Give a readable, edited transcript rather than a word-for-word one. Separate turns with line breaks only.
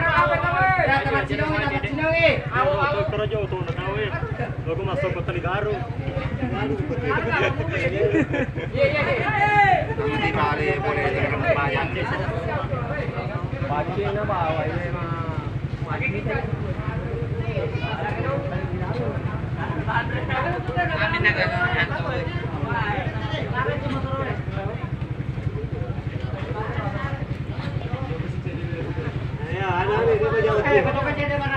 Dapat sinong eh.
Kerajo tuh nak tahu eh. Lagu masuk ke Teligaro.
Di bali boleh terbayang.
Pagi na bawa ini mah. Ya, ada ni dia jauh.